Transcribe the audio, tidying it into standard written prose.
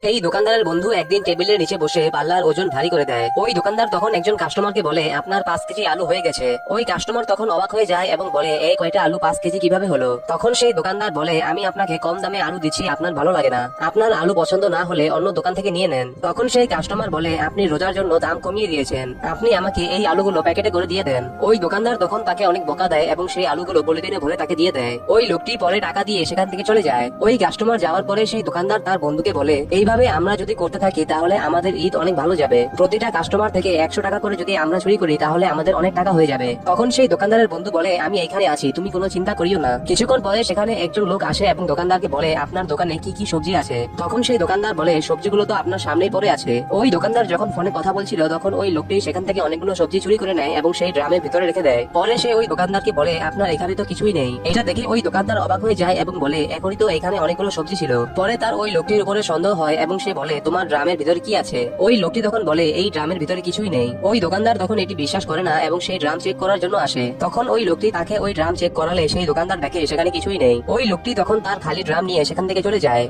এই দোকানদারের বন্ধু একদিন টেবিলের নিচে বসে পাল্লার ওজন ভারী করে দেয়। ওই দোকানদার তখন একজন কাস্টমারকে বলে, আপনার 5 কেজি আলু হয়ে গেছে। ওই কাস্টমার তখন অবাক হয়ে যায় এবং বলে, এই কয়টা আলু 5 কেজি কিভাবে হলো? তখন সেই দোকানদার বলে, আমি আপনাকে কম দামে আলু দিচ্ছি, আপনার ভালো লাগে না? আপনার আলু পছন্দ না হলে অন্য দোকান থেকে নিয়ে নেন। তখন সেই কাস্টমার বলে, আপনি রোজার জন্য দাম কমিয়ে দিয়েছেন, আপনি আমাকে এই আলুগুলো প্যাকেটে করে দিয়ে দেন। ওই দোকানদার তখন তাকে অনেক বকা দেয় এবং সেই আলুগুলো পলিথিনে ভরে তাকে দিয়ে দেয়। ওই লোকটি পরে টাকা দিয়ে সেখান থেকে চলে যায়। ওই কাস্টমার যাওয়ার পরে সেই দোকানদার তার বন্ধুকে বলে, এইভাবে আমরা যদি করতে থাকি তাহলে আমাদের ঈদ অনেক ভালো যাবে। প্রতিটা কাস্টমার থেকে 100 টাকা করে যদি আমরা চুরি করি তাহলে আমাদের অনেক টাকা হয়ে যাবে। তখন সেই দোকানদারের বন্ধু বলে, আমি এখানে আছি, তুমি কোনো চিন্তা করিও না। কিছুক্ষণ পরে সেখানে একজন লোক আসে এবং দোকানদারকে বলে, আপনার দোকানে কি কি সবজি আছে? তখন সেই দোকানদার বলে, সবজিগুলো তো আপনার সামনেই পড়ে আছে। ওই দোকানদার যখন ফোনে কথা বলছিল তখন ওই লোকটি সেখান থেকে অনেকগুলো সবজি চুরি করে নেয় এবং সেই ড্রামের ভিতরে রেখে দেয়। পরে সে ওই দোকানদারকে বলে, আপনার এখানে তো কিছুই নেই। এটা দেখে ওই দোকানদার অবাক হয়ে যায় এবং বলে, এখনই তো এখানে অনেকগুলো সবজি ছিল। পরে তার ওই লোকটির উপরে সন্দেহ হয় এবং সে বলে, তোমার ড্রামের ভিতরে কি আছে? ওই লোকটি তখন বলে, এই ড্রামের ভিতরে কিছুই নেই। ওই দোকানদার তখন এটি বিশ্বাস করে না এবং সেই ড্রাম চেক করার জন্য আসে। তখন ওই লোকটি তাকে ওই ড্রাম চেক করালে সেই দোকানদার দেখে সেখানে কিছুই নেই। ওই লোকটি তখন তার খালি ড্রাম নিয়ে সেখান থেকে চলে যায়।